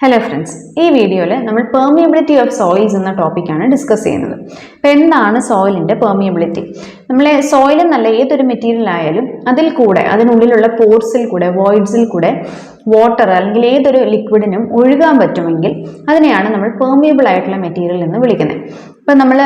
Hello friends, this video we will permeability of soils എന്ന topic ആണ് discuss ചെയ്യുന്നത്. അപ്പോൾ എന്താണ് സോയിലിന്റെ പെർമിയബിലിറ്റി? നമ്മളെ സോയിൽ എന്നല്ല ഏതൊരു മെറ്റീരിയൽ ആയാലും അതിൽ കൂടെ അതിനുള്ളിലുള്ള പോർസിൽ കൂടെ വോയിഡ്സിൽ കൂടെ വാട്ടർ അല്ലെങ്കിൽ ഏതൊരു ലിക്വിഡിനും ഒഴുകാൻ പറ്റുമെങ്കിൽ അതിനെയാണ് നമ്മൾ പെർമിയബിൾ ആയിട്ടുള്ള മെറ്റീരിയൽ എന്ന് വിളിക്കുന്നത്. ഇപ്പം നമ്മൾ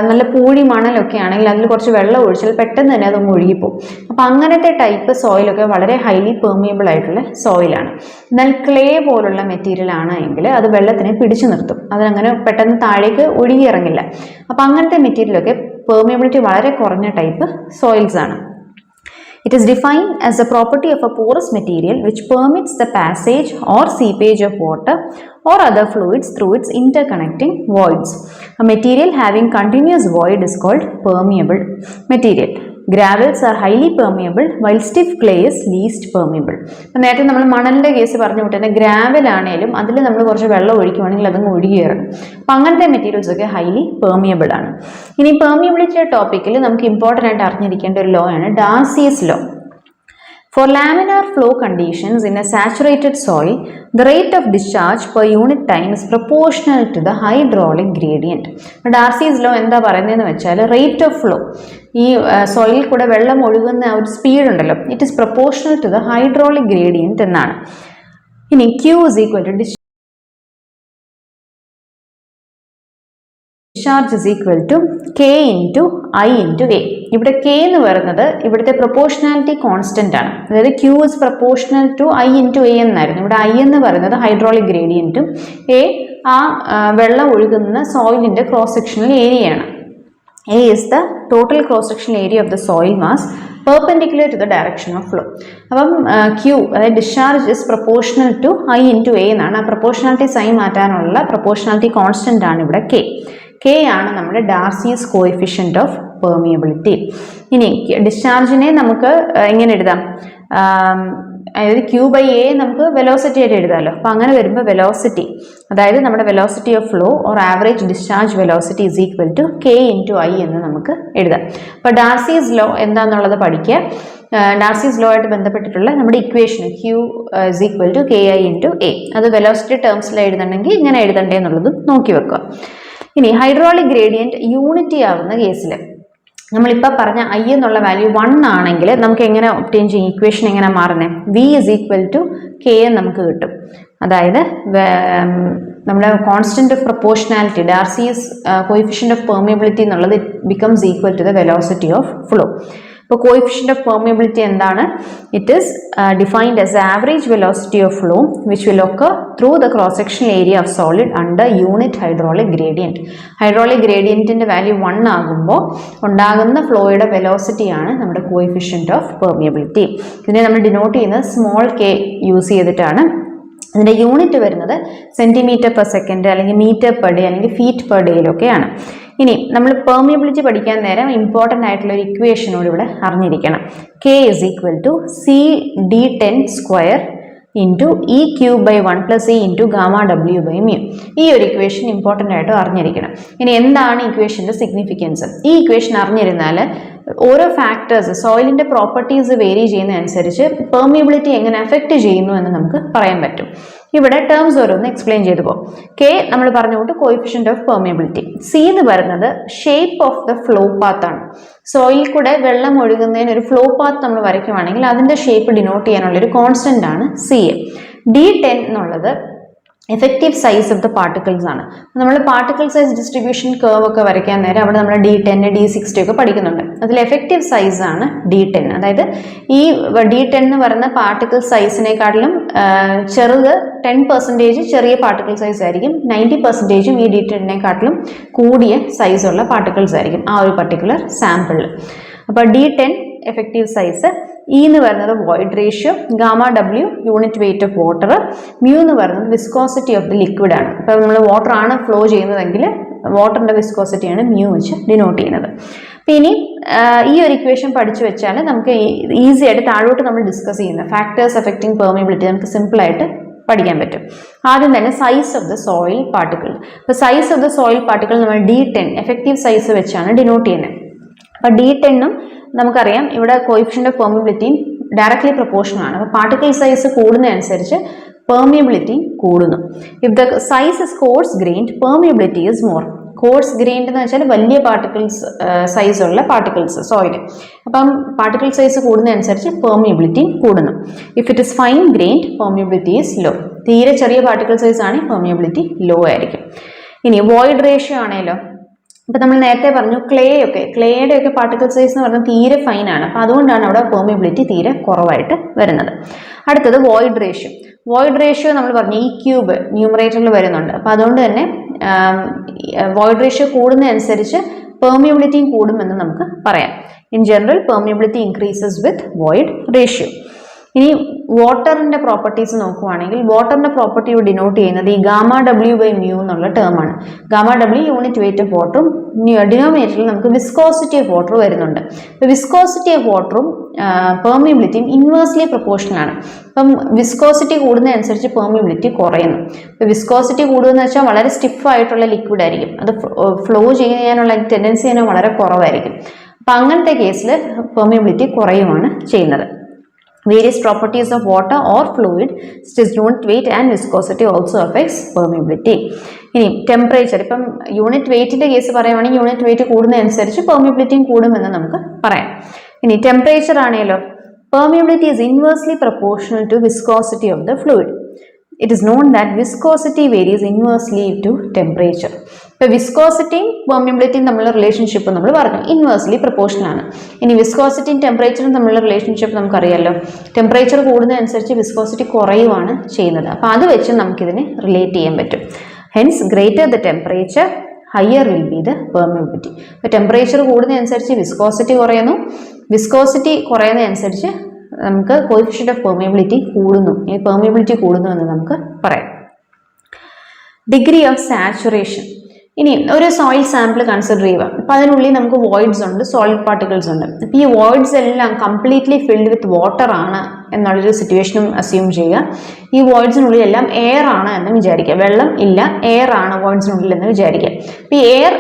നല്ല പൂഴി മണലൊക്കെ ആണെങ്കിൽ അതിൽ കുറച്ച് വെള്ളം ഒഴിച്ചാൽ പെട്ടെന്ന് തന്നെ അതൊന്ന് ഒഴുകിപ്പോകും. അപ്പം അങ്ങനത്തെ ടൈപ്പ് സോയിലൊക്കെ വളരെ ഹൈലി പെർമിയബിൾ ആയിട്ടുള്ള സോയിലാണ്. എന്നാൽ ക്ലേ പോലുള്ള മെറ്റീരിയൽ ആണ് എങ്കിൽ അത് വെള്ളത്തിനെ പിടിച്ചു നിർത്തും, അതങ്ങനെ പെട്ടെന്ന് താഴേക്ക് ഒഴുകിയിറങ്ങില്ല. അപ്പം അങ്ങനത്തെ മെറ്റീരിയലൊക്കെ പെർമിയബിലിറ്റി വളരെ കുറഞ്ഞ ടൈപ്പ് സോയിൽസ് ആണ്. It is defined as a property of a porous material which permits the passage or seepage of water or other fluids through its interconnecting voids. A material having continuous void is called permeable material. Gravels are highly permeable while stiff clay is least permeable. അപ്പോൾ നേരത്തെ നമ്മൾ മണലിൻ്റെ case പറഞ്ഞു വിട്ടേ gravel ആണെങ്കിലും അതിൽ നമ്മൾ കുറച്ച് വെള്ളം ഒഴിക്കുവാണെങ്കിൽ അതങ്ങ് ഒഴുകിയിറങ്ങും. അപ്പം അങ്ങനത്തെ മെറ്റീരിയൽസ് ഒക്കെ ഹൈലി പെർമിയബിൾ ആണ്. ഇനി പെർമിയബിലിറ്റിയുടെ ടോപ്പിക്കിൽ നമുക്ക് ഇമ്പോർട്ടൻ്റ് ആയിട്ട് അറിഞ്ഞിരിക്കേണ്ട ഒരു ലോ ആണ് ഡാർസിയസ് law. For laminar flow conditions in a saturated soil, the rate of discharge per unit time is proportional to the hydraulic gradient. Darcy's law എന്താ പറയുന്നതെന്ന് വെച്ചാൽ റേറ്റ് ഓഫ് ഫ്ലോ, ഈ സോയിലിൽ കൂടെ വെള്ളം ഒഴുകുന്ന ആ ഒരു സ്പീഡ് ഉണ്ടല്ലോ, it is proportional to the hydraulic gradient എന്നാണ്. ഇനി Q is equal to discharge is equal to K into I into A. ഇവിടെ K എന്ന് പറയുന്നത് ഇവിടുത്തെ പ്രൊപ്പോർഷണാലിറ്റി കോൺസ്റ്റന്റ് ആണ്. അതായത് Q is proportional to I into A എന്നായിരുന്നു. ഇവിടെ I എന്ന് പറയുന്നത് ഹൈഡ്രോളിക് ഗ്രേഡിയൻറ്റും A ആ വെള്ളം ഒഴുകുന്ന സോയിലിന്റെ ക്രോസ് സെക്ഷണൽ ഏരിയയാണ്. A is the total cross sectional area of the soil mass perpendicular to the direction of flow. അപ്പം Q അതായത് discharge is proportional to I into A എന്നാണ്. ആ പ്രൊപ്പോർഷണാലിറ്റി സൈൻ മാറ്റാനുള്ള proportionality constant ആണ് ഇവിടെ K. K ആണ് നമ്മുടെ ഡാർസിയസ് coefficient of permeability. ഇനി ഡിസ്ചാർജിനെ നമുക്ക് എങ്ങനെ എഴുതാം? അതായത് Q by A നമുക്ക് വെലോസിറ്റി ആയിട്ട് എഴുതാമല്ലോ. അപ്പോൾ അങ്ങനെ വരുമ്പോൾ വെലോസിറ്റി, അതായത് നമ്മുടെ velocity of flow or average discharge velocity is equal to K into I എന്ന് നമുക്ക് എഴുതാം. അപ്പോൾ ഡാർസിയസ് ലോ എന്താണെന്നുള്ളത് പഠിക്കുക. ഡാർസിയസ് ലോ ആയിട്ട് ബന്ധപ്പെട്ടിട്ടുള്ള നമ്മുടെ equation Q is equal to KI into A, അത് വെലോസിറ്റി ടേംസിൽ എഴുതണമെങ്കിൽ ഇങ്ങനെ എഴുതണ്ടേ എന്നുള്ളത് നോക്കി വെക്കുക. ഇനി ഹൈഡ്രോളിക് ഗ്രേഡിയൻറ്റ് യൂണിറ്റി ആവുന്ന കേസിൽ നമ്മളിപ്പോൾ പറഞ്ഞ I എന്നുള്ള വാല്യൂ 1 ആണെങ്കിൽ നമുക്ക് എങ്ങനെ ഒബ്റ്റെയിൻ ചെയ്യും? ഇക്വേഷൻ എങ്ങനെ മാറുന്നത്? V is equal to K എന്ന് നമുക്ക് കിട്ടും. അതായത് നമ്മുടെ constant of proportionality Darcy's coefficient of permeability എന്നുള്ളത് it becomes equal to the velocity of flow. ഇപ്പോൾ കോഎഫിഷ്യന്റ് ഓഫ് പെർമിയബിലിറ്റി എന്താണ്? It is defined as average velocity of flow which will occur through the cross sectional area of solid under unit hydraulic gradient. Hydraulic ഗ്രേഡിയൻറ്റിൻ്റെ value 1 ആകുമ്പോൾ ഉണ്ടാകുന്ന ഫ്ലോയുടെ വെലോസിറ്റിയാണ് നമ്മുടെ coefficient of permeability. ഇതിനെ നമ്മൾ denote ചെയ്യുന്നത് small k use ചെയ്തിട്ടാണ്. ഇതിൻ്റെ യൂണിറ്റ് വരുന്നത് സെൻറ്റിമീറ്റർ പെർ സെക്കൻഡ് അല്ലെങ്കിൽ മീറ്റർ പെർ ഡേ അല്ലെങ്കിൽ ഫീറ്റ് പെർ ഡേയിലൊക്കെയാണ്. ഇനി നമ്മൾ പെർമിയബിലിറ്റി പഠിക്കാൻ നേരം ഇമ്പോർട്ടൻ്റ് ആയിട്ടുള്ള ഒരു ഇക്വേഷനോട് ഇവിടെ അറിഞ്ഞിരിക്കണം. K is equal to CD10 square into E cube by 1 plus E into gamma W by mu. ഈ ഒരു ഇക്വേഷൻ ഇമ്പോർട്ടൻ്റ് ആയിട്ട് അറിഞ്ഞിരിക്കണം. ഇനി എന്താണ് ഇക്വേഷൻ്റെ സിഗ്നിഫിക്കൻസ്? ഈ ഇക്വേഷൻ അറിഞ്ഞിരുന്നാൽ ഓരോ ഫാക്ടേഴ്സ് സോയിലിൻ്റെ പ്രോപ്പർട്ടീസ് വേരി ചെയ്യുന്നതനുസരിച്ച് പെർമിയബിലിറ്റി എങ്ങനെ അഫക്റ്റ് ചെയ്യുന്നു എന്ന് നമുക്ക് പറയാൻ പറ്റും. ഇവിടെ ടേംസ് ഓരോന്ന് എക്സ്പ്ലെയിൻ ചെയ്തു പോകും. K നമ്മൾ പറഞ്ഞുകൊണ്ട് കോഎഫിഷ്യന്റ് ഓഫ് പെർമിയബിലിറ്റി. C എന്ന് പറയുന്നത് shape of the flow path ആണ്. സോയിൽ കൂടെ വെള്ളം ഒഴുകുന്നതിന് ഒരു ഫ്ലോ പാത്ത് നമ്മൾ വരയ്ക്കുവാണെങ്കിൽ അതിൻ്റെ ഷേപ്പ് ഡിനോട്ട് ചെയ്യാനുള്ളൊരു കോൺസ്റ്റന്റ് ആണ് CA. D10 എന്നുള്ളത് effective size of the particles ആണ്. നമ്മൾ പാർട്ടിക്കിൾ സൈസ് ഡിസ്ട്രിബ്യൂഷൻ കർവ് ഒക്കെ വരയ്ക്കാൻ നേരം അവിടെ നമ്മൾ D10 D60 ഒക്കെ പഠിക്കുന്നുണ്ട്. അതിൽ എഫക്റ്റീവ് സൈസ് ആണ് D10. അതായത് ഈ D10 എന്ന് പറയുന്ന പാർട്ടിക്കിൾ സൈസിനെക്കാട്ടിലും ചെറുത് 10% ചെറിയ പാർട്ടിക്കിൾ സൈസ് ആയിരിക്കും, 90% ഈ D10നെക്കാട്ടിലും കൂടിയ സൈസുള്ള പാർട്ടിക്കിൾസ് ആയിരിക്കും ആ ഒരു പർട്ടിക്കുലർ സാമ്പിളിൽ. അപ്പോൾ D10 എഫക്റ്റീവ് സൈസ്, E എന്ന് പറയുന്നത് void ratio, gamma W unit weight of water, mu എന്ന് പറയുന്നത് വിസ്കോസിറ്റി ഓഫ് ദി ലിക്വിഡ് ആണ്. ഇപ്പോൾ നമ്മൾ വാട്ടർ ആണ് ഫ്ലോ ചെയ്യുന്നതെങ്കിൽ വാട്ടറിൻ്റെ വിസ്കോസിറ്റിയാണ് മ്യൂ വെച്ച് ഡിനോട്ട് ചെയ്യുന്നത്. അപ്പോൾ ഇനി ഈ ഒരു ഇക്വേഷൻ പഠിച്ചു വെച്ചാൽ നമുക്ക് ഈസി ആയിട്ട് താഴോട്ട് നമ്മൾ ഡിസ്കസ് ചെയ്യുന്ന ഫാക്ടേഴ്സ് അഫക്റ്റിംഗ് പെർമിയബിലിറ്റി നമുക്ക് സിമ്പിളായിട്ട് പഠിക്കാൻ പറ്റും. ആദ്യം തന്നെ size of the soil particle. അപ്പോൾ size of the soil particle നമ്മൾ D10 എഫക്റ്റീവ് സൈസ് വെച്ചാണ് ഡിനോട്ട് ചെയ്യുന്നത്. അപ്പോൾ D10ഉം നമുക്കറിയാം ഇവിടെ കോഎഫിഷ്യന്റ് ഓഫ് പെർമിയബിലിറ്റിയും ഡയറക്ട്ലി പ്രൊപ്പോർഷണൽ ആണ്. അപ്പോൾ പാർട്ടിക്കിൾ സൈസ് കൂടുന്നതനുസരിച്ച് പെർമിയബിലിറ്റി കൂടുന്നു. If the size is coarse grained permeability is more. Coarse grained എന്ന് വെച്ചാൽ വലിയ പാർട്ടിക്കിൾസ് സൈസ് ഉള്ള പാർട്ടിക്കിൾസ് സോയിൽ. അപ്പം പാർട്ടിക്കിൾ സൈസ് കൂടുന്നതനുസരിച്ച് പെർമിയബിലിറ്റി കൂടുന്നു. If it is fine grained permeability is low. തീരെ ചെറിയ പാർട്ടിക്കിൾ സൈസ് ആണെങ്കിൽ പെർമിയബിലിറ്റി ലോ ആയിരിക്കും. ഇനി വോയിഡ് റേഷ്യോ ആണേലോ, ഇപ്പം നമ്മൾ നേരത്തെ പറഞ്ഞു ക്ലേയുടെ ഒക്കെ പാർട്ടിക്കിൾ സൈസ് എന്ന് പറഞ്ഞാൽ തീരെ ഫൈൻ ആണ്. അപ്പം അതുകൊണ്ടാണ് അവിടെ പെർമിയബിലിറ്റി തീരെ കുറവായിട്ട് വരുന്നത്. അടുത്തത് വോയിഡ് റേഷ്യോ. വോയിഡ് റേഷ്യോ നമ്മൾ പറഞ്ഞു ഈ ക്യൂബ് ന്യൂമറേറ്ററിൽ വരുന്നുണ്ട്. അപ്പം അതുകൊണ്ട് തന്നെ വോയിഡ് റേഷ്യോ കൂടുന്നതനുസരിച്ച് പെർമിയബിലിറ്റിയും കൂടുമെന്ന് നമുക്ക് പറയാം. In general permeability increases with void ratio. ഇനി വാട്ടറിന്റെ പ്രോപ്പർട്ടീസ് നോക്കുവാണെങ്കിൽ വാട്ടറിന്റെ പ്രോപ്പർട്ടി ഡിനോട്ട് ചെയ്യുന്നത് ഈ ഗാമ ഡബ്ല്യു ബൈ മ്യൂ എന്നുള്ള ടേമാണ്. Gamma W unit weight of വാട്ടറും ഡിനോമിനേറ്ററിൽ നമുക്ക് വിസ്കോസിറ്റി ഓഫ് വാട്ടർ വരുന്നുണ്ട്. വിസ്കോസിറ്റി ഓഫ് വാട്ടറും പെർമിയബിലിറ്റിയും ഇൻവേഴ്സ്ലി പ്രൊപ്പോർഷണൽ ആണ്. അപ്പം വിസ്കോസിറ്റി കൂടുന്നതനുസരിച്ച് പെർമിയബിലിറ്റി കുറയുന്നു. ഇപ്പം വിസ്കോസിറ്റി കൂടുകയെന്ന് വെച്ചാൽ വളരെ സ്റ്റിഫ് ആയിട്ടുള്ള ലിക്വിഡ് ആയിരിക്കും, അത് ഫ്ലോ ചെയ്യാനുള്ള ടെൻഡൻസി തന്നെ വളരെ കുറവായിരിക്കും. അപ്പം അങ്ങനത്തെ കേസിൽ പെർമിയബിലിറ്റി കുറയുമാണ് ചെയ്യുന്നത്. Various properties of water or fluid, such as unit weight and viscosity, also affects permeability. ഇനി ടെമ്പറേച്ചർ, ഇപ്പം യൂണിറ്റ് വെയിറ്റിന്റെ കേസ് പറയുവാണെങ്കിൽ യൂണിറ്റ് വെയിറ്റ് കൂടുന്നതനുസരിച്ച് പെർമിയബിലിറ്റിയും കൂടുമെന്ന് നമുക്ക് പറയാം. ഇനി ടെമ്പറേച്ചർ ആണെങ്കിലോ, permeability is inversely proportional to viscosity of the fluid. It is known that viscosity varies inversely to temperature. ഇപ്പോൾ വിസ്കോസിറ്റിയും പെർമിയബിലിറ്റിയും തമ്മിലുള്ള relationship നമ്മൾ പറഞ്ഞു ഇൻവേഴ്സ്ലി പ്രൊപ്പോർഷണൽ ആണ്. ഇനി വിസ്കോസിറ്റിയും ടെമ്പറേച്ചറും തമ്മിലുള്ള റിലേഷൻഷിപ്പ് നമുക്കറിയാമല്ലോ. ടെമ്പറേച്ചർ കൂടുന്നതനുസരിച്ച് വിസ്കോസിറ്റി കുറയുവാണ് ചെയ്യുന്നത്. അപ്പോൾ അത് വെച്ച് നമുക്കിതിനെ റിലേറ്റ് ചെയ്യാൻ പറ്റും. Hence greater the temperature higher will be the permeability. അപ്പോൾ ടെമ്പറേച്ചർ കൂടുന്നതനുസരിച്ച് വിസ്കോസിറ്റി കുറയുന്നു, വിസ്കോസിറ്റി കുറയുന്നതനുസരിച്ച് നമുക്ക് കോഎഫിഷ്യന്റ് ഓഫ് പെർമിയബിലിറ്റി കൂടുന്നു, ഈ പെർമിയബിലിറ്റി കൂടുന്നു എന്ന് നമുക്ക് പറയാം. Degree of saturation. ഇനി ഒരു സോയിൽ സാമ്പിൾ കൺസിഡർ ചെയ്യുക. അപ്പം അതിനുള്ളിൽ നമുക്ക് വോയിഡ്സ് ഉണ്ട്, സോളിഡ് പാർട്ടിക്കിൾസ് ഉണ്ട്. അപ്പം ഈ വോയിഡ്സ് എല്ലാം കംപ്ലീറ്റ്ലി ഫിൽഡ് വിത്ത് വാട്ടർ ആണ് എന്നുള്ളൊരു സിറ്റുവേഷനും അസ്യൂം ചെയ്യുക. ഈ വോയിഡ്സിനുള്ളിൽ എല്ലാം എയർ ആണ് എന്ന് വിചാരിക്കുക. വെള്ളം ഇല്ല, എയർ ആണ് വോയിഡ്സിനുള്ളിൽ എന്ന് വിചാരിക്കുക. അപ്പം ഈ എയർ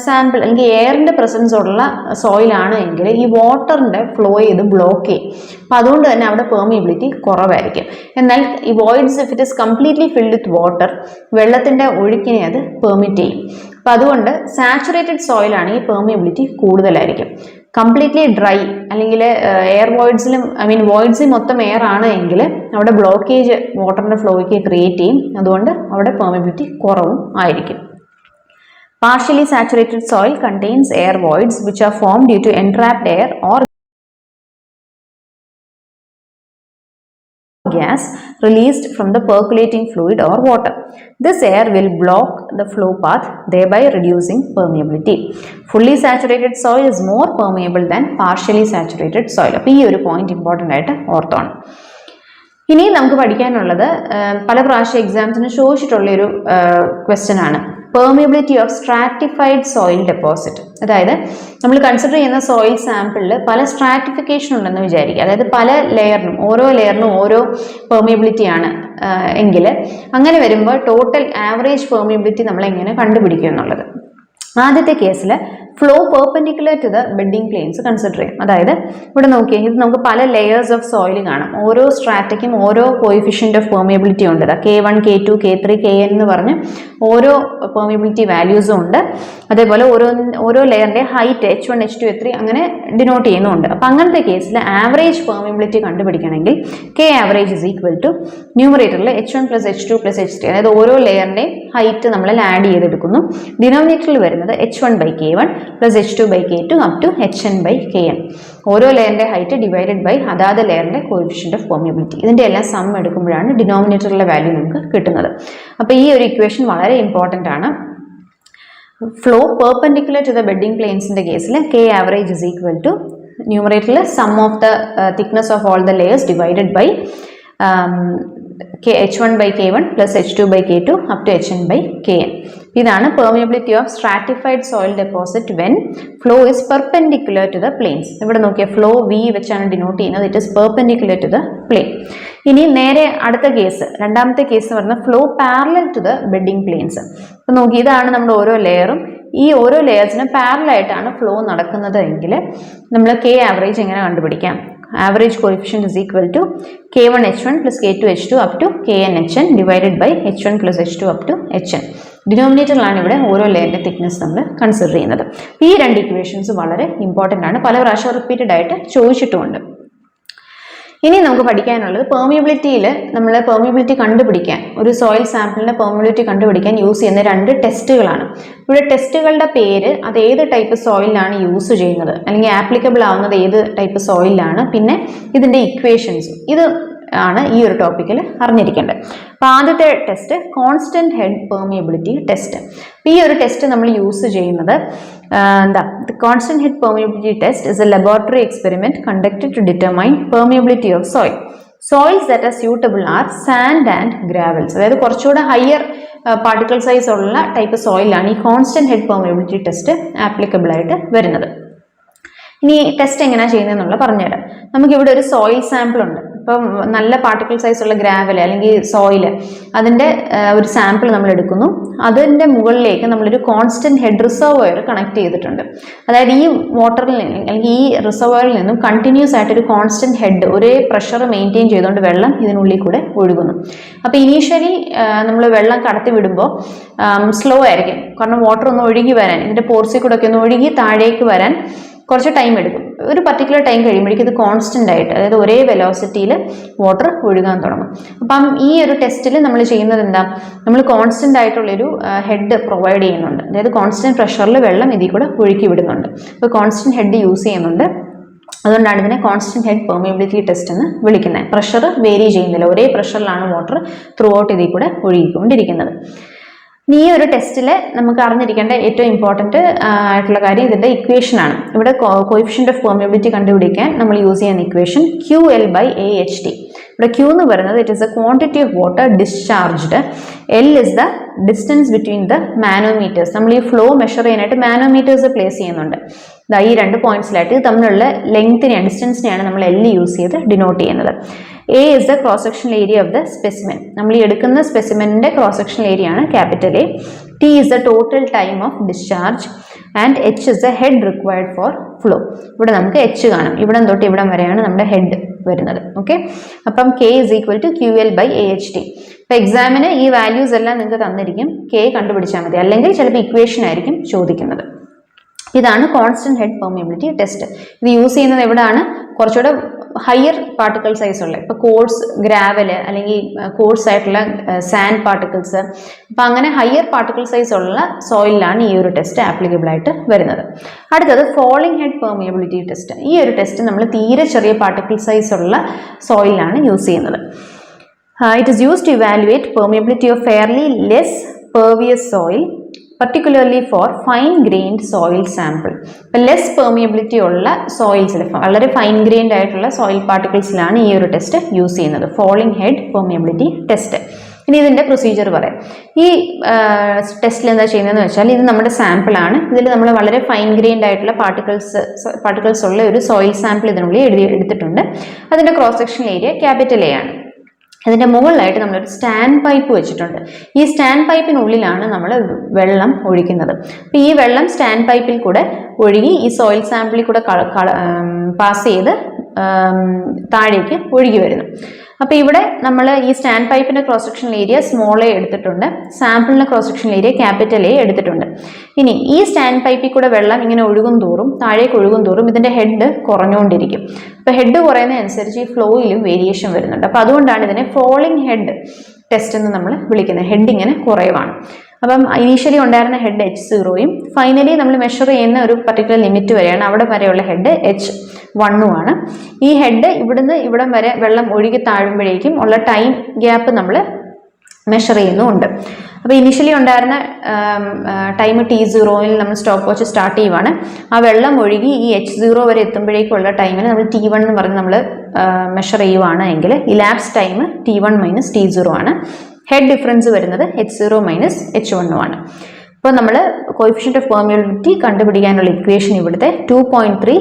സാമ്പിൾ അല്ലെങ്കിൽ എയറിൻ്റെ പ്രസൻസ് ഉള്ള സോയിലാണ് എങ്കിൽ ഈ വാട്ടറിൻ്റെ ഫ്ലോ ചെയ്ത് ബ്ലോക്ക് ചെയ്യും. അപ്പം അതുകൊണ്ട് തന്നെ അവിടെ പെർമിയബിലിറ്റി കുറവായിരിക്കും. എന്നാൽ ഈ voids if it is completely filled with water, വെള്ളത്തിൻ്റെ ഒഴുക്കിനെ അത് പെർമിറ്റ് ചെയ്യും. അപ്പം അതുകൊണ്ട് സാച്ചുറേറ്റഡ് സോയിലാണെങ്കിൽ പെർമിയബിലിറ്റി കൂടുതലായിരിക്കും. കംപ്ലീറ്റ്ലി ഡ്രൈ അല്ലെങ്കിൽ എയർ വോയിഡ്സിലും വോയിഡ്സിൽ മൊത്തം എയർ ആണ് എങ്കിൽ അവിടെ ബ്ലോക്കേജ് വാട്ടറിൻ്റെ ഫ്ലോയ്ക്ക് ക്രിയേറ്റ് ചെയ്യും. അതുകൊണ്ട് അവിടെ പെർമിയബിലിറ്റി കുറവും ആയിരിക്കും. Partially saturated soil contains air voids which are formed due to entrapped air or gas released from the percolating fluid or water. This air will block the flow path, thereby reducing permeability. Fully saturated soil is more permeable than partially saturated soil. അപ്പോൾ ഈ ഒരു point important ആയിട്ട് ഓർത്തോണം. ഇനി നമുക്ക് പഠിക്കാനുള്ളത് പല പ്രാവശ്യം എക്സാംസിന് ചോദിച്ചിട്ടുള്ളൊരു ക്വസ്റ്റ്യൻ ആണ്, permeability of stratified soil deposit. അതായത് നമ്മൾ കൺസിഡർ ചെയ്യുന്ന സോയിൽ സാമ്പിളിൽ പല സ്ട്രാറ്റിഫിക്കേഷൻ ഉണ്ടെന്ന് വിചാരിക്കുക. അതായത് പല ലെയറിനും ഓരോ പെർമിയബിലിറ്റി ആണ് എങ്കിൽ അങ്ങനെ വരുമ്പോൾ ടോട്ടൽ ആവറേജ് പെർമിയബിലിറ്റി നമ്മൾ എങ്ങനെ കണ്ടുപിടിക്കും എന്നുള്ളത്. ആദ്യത്തെ കേസിൽ flow perpendicular to the bedding planes consider ചെയ്യും. അതായത് ഇവിടെ നോക്കിയാൽ ഇത് നമുക്ക് പല ലെയേഴ്സ് ഓഫ് സോയിൽ കാണാം. ഓരോ സ്ട്രാറ്റയ്ക്കും ഓരോ കോയിഫിഷ്യൻ്റ് ഓഫ് പെർമിയബിലിറ്റി ഉണ്ട്. K1, K2, K3, Kn എന്ന് പറഞ്ഞ് ഓരോ പെർമിയബിലിറ്റി വാല്യൂസും ഉണ്ട്. അതേപോലെ ഓരോ ലെയറിൻ്റെ ഹൈറ്റ് H1, H2, H3 അങ്ങനെ ഡിനോട്ട് ചെയ്യുന്നുണ്ട്. അപ്പം അങ്ങനത്തെ കേസിൽ ആവറേജ് പെർമിയബിലിറ്റി കണ്ടുപിടിക്കണമെങ്കിൽ K average is equal to ന്യൂമറേറ്ററിൽ H1 + H2 + H3, അതായത് ഓരോ ലെയറിൻ്റെയും ഹൈറ്റ് നമ്മൾ ആഡ് ചെയ്തെടുക്കുന്നു. ഡിനോമിനേറ്ററിൽ വരുന്നത് H1/K1 + H2/K2 up to HN/Kn. ഓരോ ലെയറിന്റെ ഹൈറ്റ് ഡിവൈഡഡ് ബൈ അതാത് ലെയറിന്റെ കോഎഫിഷ്യന്റ് ഓഫ് പെർമിയബിലിറ്റി. ഇതിന്റെ എല്ലാം സം എടുക്കുമ്പോഴാണ് ഡിനോമിനേറ്ററിലെ വാല്യൂ നമുക്ക് കിട്ടുന്നത്. അപ്പോൾ ഈ ഒരു ഇക്വേഷൻ വളരെ ഇമ്പോർട്ടൻ്റ് ആണ്. Flow perpendicular to the bedding പ്ലെയിൻസിന്റെ കേസിൽ K average is equal to ന്യൂമറേറ്ററിൽ sum of the thickness of all the layers divided by H1/K1 + H2/K2 up to HN/Kn. ഇതാണ് permeability of stratified soil deposit when flow is perpendicular to the planes. ഇവിടെ നോക്കിയാൽ flow V വെച്ചാണ് denote ചെയ്യുന്നത്. It is perpendicular to the plane. ഇനി നേരെ അടുത്ത case, രണ്ടാമത്തെ case പറഞ്ഞാൽ flow parallel to the bedding planes. അപ്പോൾ നോക്കി, ഇതാണ് നമ്മുടെ ഓരോ ലെയറും. ഈ ഓരോ ലെയേഴ്സിന് പാരലായിട്ടാണ് ഫ്ലോ നടക്കുന്നത് എങ്കിൽ നമ്മൾ K ആവറേജ് എങ്ങനെ കണ്ടുപിടിക്കാം? average coefficient is equal to K1 H1 plus K2 H2 up to Kn Hn divided by H1 plus H2 up to Hn. ഡിനോമിനേറ്ററിലാണ് ഇവിടെ ഓരോ ലെയറിന്റെ തിക്നെസ് നമ്മൾ കൺസിഡർ ചെയ്യുന്നത്. ഈ രണ്ട് ഇക്വേഷൻസ് വളരെ ഇമ്പോർട്ടൻ്റ് ആണ്, പല പ്രാവശ്യം റിപ്പീറ്റഡ് ആയിട്ട് ചോദിച്ചിട്ടുമുണ്ട്. ഇനി നമുക്ക് പഠിക്കാനുള്ളത് പെർമിയബിലിറ്റിയിൽ നമ്മൾ പെർമിയബിലിറ്റി കണ്ടുപിടിക്കാൻ, ഒരു സോയിൽ സാമ്പിളിന്റെ പെർമിയബിലിറ്റി കണ്ടുപിടിക്കാൻ യൂസ് ചെയ്യുന്ന രണ്ട് ടെസ്റ്റുകളാണ്. ഇവിടെ ടെസ്റ്റുകളുടെ പേര്, അത് ഏത് ടൈപ്പ് സോയിലാണ് യൂസ് ചെയ്യുന്നത് അല്ലെങ്കിൽ ആപ്ലിക്കബിൾ ആവുന്നത് ഏത് ടൈപ്പ് സോയിലാണ്, പിന്നെ ഇതിന്റെ ഇക്വേഷൻസ്, ഇത് ആണ് ഈ ഒരു ടോപ്പിക്കിൽ അറിഞ്ഞിരിക്കേണ്ടത്. അപ്പോൾ ആദ്യത്തെ test constant head permeability test. അപ്പോൾ ഈ ഒരു ടെസ്റ്റ് നമ്മൾ യൂസ് ചെയ്യുന്നത് the constant head permeability test is a laboratory experiment conducted to determine permeability of soil. Soils that are suitable are sand and gravels. അതായത് കുറച്ചുകൂടെ ഹയർ പാർട്ടിക്കിൾ സൈസ് ഉള്ള type സോയിലാണ് ഈ constant head permeability test applicable ആയിട്ട് വരുന്നത്. ഇനി test എങ്ങനെയാണ് ചെയ്യുന്നതെന്നുള്ള പറഞ്ഞുതരാം. നമുക്കിവിടെ ഒരു സോയിൽ സാമ്പിൾ ഉണ്ട്. ഇപ്പം നല്ല പാർട്ടിക്കിൾ സൈസ് ഉള്ള ഗ്രാവൽ അല്ലെങ്കിൽ സോയില്, അതിൻ്റെ ഒരു സാമ്പിൾ നമ്മൾ എടുക്കുന്നു. അതിൻ്റെ മുകളിലേക്ക് നമ്മളൊരു കോൺസ്റ്റന്റ് ഹെഡ് റിസർവോയർ കണക്ട് ചെയ്തിട്ടുണ്ട്. അതായത് ഈ വാട്ടറിൽ നിന്ന് അല്ലെങ്കിൽ ഈ റിസർവോയറിൽ നിന്നും കണ്ടിന്യൂസ് ആയിട്ടൊരു കോൺസ്റ്റന്റ് ഹെഡ്, ഒരേ പ്രഷർ മെയിൻറ്റെയിൻ ചെയ്തുകൊണ്ട് വെള്ളം ഇതിനുള്ളിൽ കൂടെ ഒഴുകുന്നു. അപ്പോൾ ഇനീഷ്യലി നമ്മൾ വെള്ളം കടത്തി വിടുമ്പോൾ സ്ലോ ആയിരിക്കും, കാരണം വാട്ടർ ഒന്ന് ഒഴുകി വരാൻ, ഇതിൻ്റെ പോർസിൽ കൂടെ ഒക്കെ ഒന്ന് ഒഴുകി താഴേക്ക് വരാൻ കുറച്ച് ടൈം എടുക്കും. ഒരു പർട്ടിക്കുലർ ടൈം കഴിയുമ്പോഴേക്കും ഇത് കോൺസ്റ്റന്റ് ആയിട്ട്, അതായത് ഒരേ വെലോസിറ്റിയിൽ വാട്ടർ ഒഴുകാൻ തുടങ്ങും. അപ്പം ഈ ഒരു ടെസ്റ്റിൽ നമ്മൾ ചെയ്യുന്നത് എന്താ, നമ്മൾ കോൺസ്റ്റന്റ് ആയിട്ടുള്ളൊരു ഹെഡ് പ്രൊവൈഡ് ചെയ്യുന്നുണ്ട്. അതായത് കോൺസ്റ്റന്റ് പ്രഷറിൽ വെള്ളം ഇതിൽ കൂടെ ഒഴുക്കി വിടുന്നുണ്ട്. അപ്പോൾ കോൺസ്റ്റന്റ് ഹെഡ് യൂസ് ചെയ്യുന്നുണ്ട്. അതുകൊണ്ടാണ് ഇതിനെ കോൺസ്റ്റന്റ് ഹെഡ് പെർമിയബിലിറ്റി ടെസ്റ്റ് എന്ന് വിളിക്കുന്നത്. പ്രഷർ വേരി ചെയ്യുന്നില്ല, ഒരേ പ്രഷറിലാണ് വാട്ടർ ത്രൂ ഔട്ട് ഇതിൽ കൂടെ ഒഴുകിക്കൊണ്ടിരിക്കുന്നത്. ഈ ഒരു ടെസ്റ്റിൽ നമുക്ക് അറിഞ്ഞിരിക്കേണ്ട ഏറ്റവും ഇമ്പോർട്ടൻറ്റ് ആയിട്ടുള്ള കാര്യം ഇതിൻ്റെ ഇക്വേഷൻ ആണ്. ഇവിടെ കോഎഫിഷ്യന്റ് ഓഫ് പെർമിയബിലിറ്റി കണ്ടുപിടിക്കാൻ നമ്മൾ യൂസ് ചെയ്യുന്ന ഇക്വേഷൻ QL/AHT. ഇവിടെ Q എന്ന് പറയുന്നത് it is A quantity of water discharged, L is the distance between the manometers. നമ്മൾ ഈ ഫ്ലോ മെഷർ ചെയ്യാനായിട്ട് മാനോമീറ്റേഴ്സ് പ്ലേസ് ചെയ്യുന്നുണ്ട്. ഈ രണ്ട് പോയിന്റ്സിലായിട്ട് ഇത് തമ്മിലുള്ള ലെങ്തിനെയാണ്, ഡിസ്റ്റൻസിനെയാണ് നമ്മൾ L യൂസ് ചെയ്ത് ഡിനോട്ട് ചെയ്യുന്നത്. A is the cross sectional area of the specimen. നമ്മൾ ഈ എടുക്കുന്ന സ്പെസിമെനിന്റെ ക്രോസ് സെക്ഷണൽ ഏരിയ ആണ് capital A. T is the total time of discharge and H is the head required for flow. ഇവിടെ നമുക്ക് H കാണാം, ഇവിടെ തൊട്ട് ഇവിടം വരെയാണ് നമ്മുടെ ഹെഡ് വരുന്നത്. ഓക്കെ, അപ്പം K is equal to QL/AHT. ഇപ്പൊ എക്സാമിന് ഈ വാല്യൂസ് എല്ലാം നിങ്ങൾക്ക് തന്നിരിക്കും, K കണ്ടുപിടിച്ചാൽ മതി, അല്ലെങ്കിൽ ചിലപ്പോൾ ഇക്വേഷൻ ആയിരിക്കും ചോദിക്കുന്നത്. ഇതാണ് കോൺസ്റ്റന്റ് ഹെഡ് പെർമിയബിലിറ്റി ടെസ്റ്റ്. ഇത് യൂസ് ചെയ്യുന്നത് എവിടെയാണ്, കുറച്ചുകൂടെ ഹയർ പാർട്ടിക്കിൾ സൈസ് ഉള്ള, ഇപ്പോൾ കോഴ്സ് ഗ്രാവല് അല്ലെങ്കിൽ കോഴ്സ് ആയിട്ടുള്ള സാൻഡ് പാർട്ടിക്കിൾസ്, അപ്പം അങ്ങനെ ഹയർ പാർട്ടിക്കിൾ സൈസ് ഉള്ള സോയിലാണ് ഈ ഒരു ടെസ്റ്റ് ആപ്ലിക്കബിൾ ആയിട്ട് വരുന്നത്. അടുത്തത് ഫോളിംഗ് ഹെഡ് പെർമിയബിലിറ്റി ടെസ്റ്റ്. ഈ ഒരു ടെസ്റ്റ് നമ്മൾ തീരെ ചെറിയ പാർട്ടിക്കിൾ സൈസ് ഉള്ള സോയിലാണ് യൂസ് ചെയ്യുന്നത്. It is used to evaluate permeability of fairly less pervious soil, particularly for fine grained soil sample. ഇപ്പോൾ ലെസ് പെർമിയബിലിറ്റി ഉള്ള സോയിൽസിൽ, വളരെ ഫൈൻ ഗ്രെയിൻഡ് ആയിട്ടുള്ള സോയിൽ പാർട്ടിക്കിൾസിലാണ് ഈ ഒരു ടെസ്റ്റ് യൂസ് ചെയ്യുന്നത്, ഫോളിംഗ് ഹെഡ് പെർമിയബിലിറ്റി ടെസ്റ്റ്. ഇനി ഇതിൻ്റെ പ്രൊസീജിയർ പറയാം. ഈ ടെസ്റ്റിൽ എന്താ ചെയ്യുന്നതെന്ന് വെച്ചാൽ, ഇത് നമ്മുടെ സാമ്പിൾ ആണ്. ഇതിൽ നമ്മൾ വളരെ ഫൈൻ ഗ്രെയിൻഡ് ആയിട്ടുള്ള പാർട്ടിക്കിൾസ് ഉള്ള ഒരു സോയിൽ സാമ്പിൾ ഇതിനുള്ളിൽ എടുത്തിട്ടുണ്ട്. അതിൻ്റെ cross sectional area capital A ആണ്. അതിൻ്റെ മുകളിലായിട്ട് നമ്മളൊരു സ്റ്റാൻഡ് പൈപ്പ് വെച്ചിട്ടുണ്ട്. ഈ സ്റ്റാൻഡ് പൈപ്പിനുള്ളിലാണ് നമ്മൾ വെള്ളം ഒഴിക്കുന്നത്. അപ്പോൾ ഈ വെള്ളം സ്റ്റാൻഡ് പൈപ്പിൽ കൂടെ ഒഴുകി ഈ സോയിൽ സാമ്പിളിൽ കൂടെ പാസ് ചെയ്ത് താഴേക്ക് ഒഴുകി വരുന്നു. അപ്പോൾ ഇവിടെ നമ്മൾ ഈ സ്റ്റാൻഡ് പൈപ്പിന്റെ cross sectional area small A എടുത്തിട്ടുണ്ട്, സാമ്പിളിന്റെ cross sectional area capital A എടുത്തിട്ടുണ്ട്. ഇനി ഈ സ്റ്റാൻഡ് പൈപ്പിൽ കൂടെ വെള്ളം ഇങ്ങനെ ഒഴുകും തോറും, താഴേക്ക് ഒഴുകും തോറും ഇതിന്റെ ഹെഡ് കുറഞ്ഞുകൊണ്ടിരിക്കും. അപ്പോൾ ഹെഡ് കുറയുന്നതനുസരിച്ച് ഈ ഫ്ലോയിലും വേരിയേഷൻ വരുന്നുണ്ട്. അപ്പോൾ അതുകൊണ്ടാണ് ഇതിനെ ഫോളിംഗ് ഹെഡ് ടെസ്റ്റ് എന്ന് നമ്മൾ വിളിക്കുന്നത്. ഹെഡ് ഇങ്ങനെ കുറയുവാണ്. അപ്പം ഇനീഷ്യലി ഉണ്ടായിരുന്ന ഹെഡ് H0യും ഫൈനലി നമ്മൾ മെഷർ ചെയ്യുന്ന ഒരു പർട്ടിക്കുലർ ലിമിറ്റ് വരെയാണ്, അവിടെ വരെയുള്ള ഹെഡ് H1ഉമാണ്. ഈ ഹെഡ് ഇവിടുന്ന് ഇവിടം വരെ വെള്ളം ഒഴുകി താഴുമ്പോഴേക്കും ഉള്ള ടൈം ഗ്യാപ്പ് നമ്മൾ മെഷർ ചെയ്യുന്നുമുണ്ട്. അപ്പോൾ ഇനീഷ്യലി ഉണ്ടായിരുന്ന ടൈം T0യിൽ നമ്മൾ സ്റ്റോപ്പ് വാച്ച് സ്റ്റാർട്ട് ചെയ്യുവാണ്. ആ വെള്ളം ഒഴുകി ഈ H0 വരെ എത്തുമ്പോഴേക്കുള്ള ടൈമിന് നമ്മൾ T1 എന്ന് പറഞ്ഞ് നമ്മൾ മെഷർ ചെയ്യുവാണ് എങ്കിൽ ഇലാപ്സ് ടൈം T1 - T0 ആണ്. ഹെഡ് ഡിഫറൻസ് വരുന്നത് H0 - H1 ആണ്. അപ്പോൾ നമ്മൾ കോഎഫിഷ്യന്റ് ഓഫ് പെർമിയബിലിറ്റി കണ്ടുപിടിക്കാനുള്ള ഇക്വേഷൻ ഇവിടുത്തെ 2.3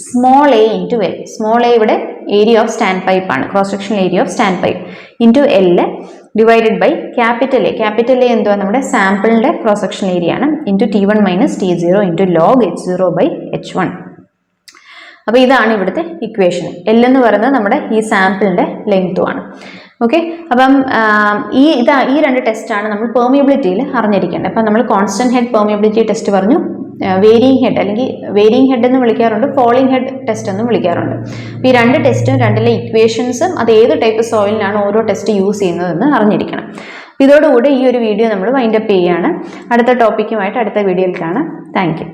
small a into L. Small a ഇവിടെ ഏരിയ ഓഫ് സ്റ്റാൻഡ് പൈപ്പ് ആണ്, cross sectional area of stand pipe, into L divided by capital A. Capital A എന്തുവാ, നമ്മുടെ സാമ്പിളിൻ്റെ ക്രോസ് സെക്ഷണൽ ഏരിയ ആണ്, into T1 - T0 into log H0 / H1. അപ്പോൾ ഇതാണ് ഇവിടുത്തെ equation. L എന്ന് പറയുന്നത് നമ്മുടെ ഈ സാമ്പിളിൻ്റെ ലെങ്ത്തുമാണ്. ഓക്കെ, അപ്പം ഈ രണ്ട് ടെസ്റ്റാണ് നമ്മൾ പെർമിയബിലിറ്റിയിൽ അറിഞ്ഞിരിക്കേണ്ടത്. അപ്പം നമ്മൾ കോൺസ്റ്റന്റ് ഹെഡ് പെർമിയബിലിറ്റി ടെസ്റ്റ് പറഞ്ഞു, വേരിയിങ് ഹെഡ് അല്ലെങ്കിൽ വേരിയിങ് ഹെഡ് എന്ന് വിളിക്കാറുണ്ട്, ഫോളിംഗ് ഹെഡ് ടെസ്റ്റ് എന്നും വിളിക്കാറുണ്ട്. ഈ രണ്ട് ടെസ്റ്റും രണ്ടിലെ ഇക്വേഷൻസും അത് ഏത് ടൈപ്പ് സോയിലിനാണ് ഓരോ ടെസ്റ്റ് യൂസ് ചെയ്യുന്നതെന്ന് അറിഞ്ഞിരിക്കണം. ഇതോടുകൂടി ഈ ഒരു വീഡിയോ നമ്മൾ വൈൻഡപ്പ് ചെയ്യുകയാണ്. അടുത്ത ടോപ്പിക്കുമായിട്ട് അടുത്ത വീഡിയോയിൽ കാണാം. Thank you.